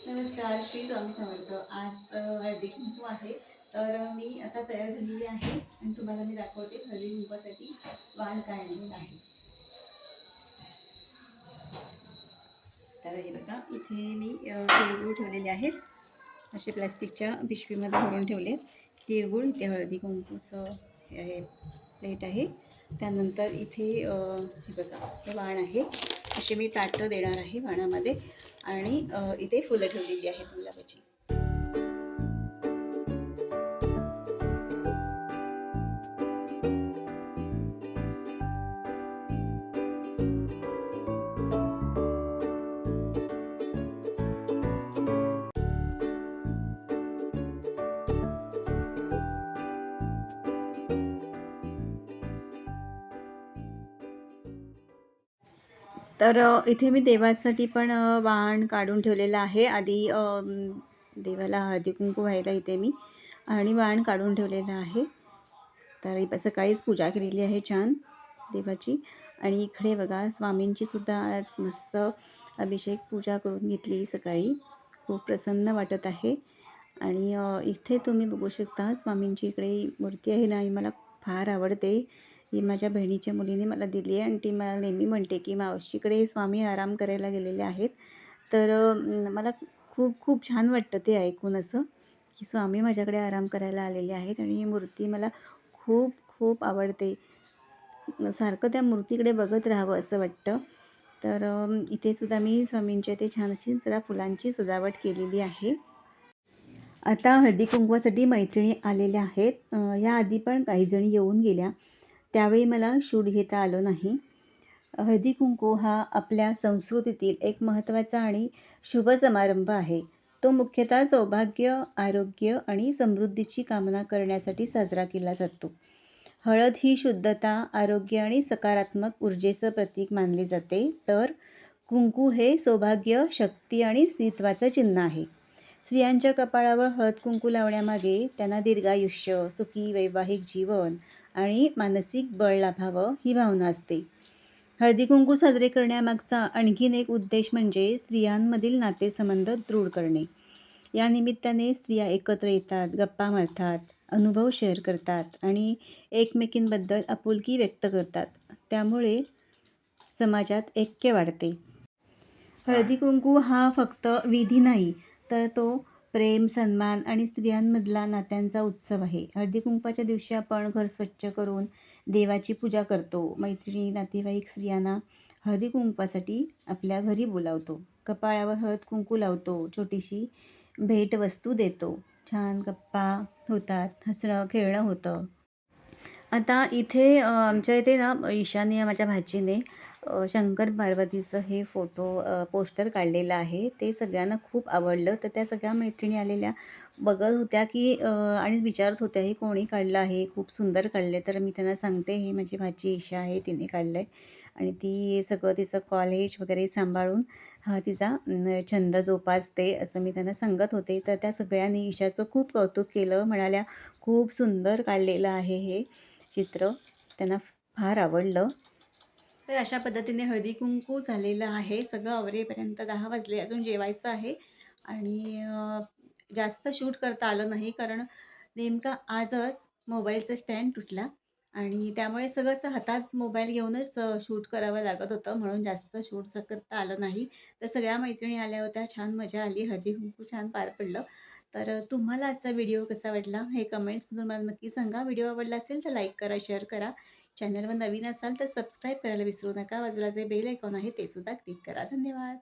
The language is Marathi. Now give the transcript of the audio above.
नमस्कार, श्री स्वामी समर्थ. आज हळदी कुंकू आहे. तर मी आता तयार झालेली आहे आणि तुम्हाला मी दाखवते हळदी कुंकवासाठी वाण काय आणलेलं आहे. तर हे बघा, इथे मी तिळगुळ ठेवलेले आहेत. असे प्लॅस्टिकच्या पिशवीमध्ये भरून ठेवले. तिळगुळ, इथे हळदी कुंकूचं हे आहे, प्लेट आहे. त्यानंतर इथे हे बघा, हे वाण आहे. असे मी ताटं देणार आहे वाणामध्ये आणि इथे फुलं ठेवलेली आहेत गुलाबाची. तर इथे मी देवासाठी पण वाण काढून ठेवलेलं आहे. आधी देवाला हळदी-कुंकू व्हायला इथे मी आणि वाण काढून ठेवलेलं आहे. तर सकाळीच पूजा केलेली आहे छान देवाची. आणि इकडे बघा, स्वामींची सुद्धा आज मस्त अभिषेक पूजा करून घेतली सकाळी. खूप प्रसन्न वाटत आहे. आणि इथे तुम्ही बघू शकता स्वामींची इकडे मूर्ती आहे ना, ही मला फार आवडते. ही माझ्या बहिणीच्या मुलीने मला दिली आहे आणि ती मला नेहमी म्हणते की मावशीकडे स्वामी आराम करायला गेलेले आहेत. तर मला खूप खूप छान वाटतं ते ऐकून असं, की स्वामी माझ्याकडे आराम करायला आलेले आहेत. आणि ही मूर्ती मला खूप खूप आवडते. सारखं त्या मूर्तीकडे बघत राहावं असं वाटतं. तर इथे सुद्धा मी स्वामींच्या इथे छान अशी जरा फुलांची सजावट केलेली आहे. आता हळदी-कुंकवासाठी मैत्रिणी आलेल्या आहेत. याआधी पण काही जणी येऊन गेल्या. त्यावेळी मला शूट घेता आलं नाही. हळदी-कुंकू हा आपल्या संस्कृतीतील एक महत्त्वाचा आणि शुभ समारंभ आहे. तो मुख्यतः सौभाग्य, आरोग्य आणि समृद्धीची कामना करण्यासाठी साजरा केला जातो. हळद ही शुद्धता, आरोग्य आणि सकारात्मक ऊर्जेचं प्रतीक मानले जाते. तर कुंकू हे सौभाग्य, शक्ती आणि स्त्रीत्वाचं चिन्ह आहे. स्त्रियांच्या कपाळावर हळद-कुंकू लावण्यामागे त्यांना दीर्घायुष्य, सुखी वैवाहिक जीवन आणि मानसिक बळ लाभावं ही भावना असते. हळदी-कुंकू साजरे करण्यामागचा आणखीन एक उद्देश म्हणजे स्त्रियांमधील नातेसंबंध दृढ करणे. या निमित्ताने स्त्रिया एकत्र येतात, गप्पा मारतात, अनुभव शेअर करतात आणि एकमेकींबद्दल आपुलकी व्यक्त करतात. त्यामुळे समाजात ऐक्य वाढते. हळदी-कुंकू हा फक्त विधी नाही, तर तो प्रेम, सन्मान आणि स्त्रियांमधला नात्यांचा उत्सव आहे. हळदी-कुंकवाच्या दिवशी आपण घर स्वच्छ करून देवाची पूजा करतो. मैत्रिणी, नातेवाईक स्त्रियांना हळदी-कुंकवासाठी आपल्या घरी बोलावतो. कपाळावर हळद-कुंकू लावतो, छोटीशी भेटवस्तू देतो. छान गप्पा होतात, हसणं, खेळणं होतं. आता इथे आमच्या इथे ना ईशानी माझ्या भाचीने शंकर पार्वतीचं हे पोस्टर काढलेलं आहे. ते सगळ्यांना खूप आवडलं. तर त्या सगळ्या मैत्रिणी आलेल्या बघत होत्या की आणि विचारत होत्या, हे कोणी काढलं आहे? खूप सुंदर काढलं आहे. तर मी त्यांना सांगते, ही माझी भाची ईशा आहे, तिने काढलं आहे. आणि ती सगळं तिचं कॉलेज वगैरे सांभाळून हा तिचा छंद जोपासते, असं मी त्यांना सांगत होते. तर त्या सगळ्यांनी ईशाचं खूप कौतुक केलं. म्हणाल्या, खूप सुंदर काढलेलं आहे हे चित्र. त्यांना फार आवडलं. तर अशा पद्धतीने हळदी-कुंकू झालेलं आहे. सगळं आवरेपर्यंत 10 वाजले. अजून जेवायचं आहे आणि जास्त शूट करता आलं नाही, कारण नेमका आजच मोबाईलचा स्टँड तुटला आणि त्यामुळे सगळं असं हातात मोबाईल घेऊनच शूट करावं लागत होतं. म्हणून जास्त शूट करता आलं नाही. तर सगळ्या मैत्रिणी आल्या होत्या. छान मजा आली. हळदी-कुंकू छान पार पडलं. तर तुम्हाला आजचा व्हिडिओ कसा वाटला हे कमेंट्समधून मला नक्की सांगा. व्हिडिओ आवडला असेल तर लाईक करा, शेअर करा. चॅनलवर नवीन असाल तर सबस्क्राईब करायला विसरू नका. बाजूला जे बेल आयकॉन आहे ते सुद्धा क्लिक करा. धन्यवाद.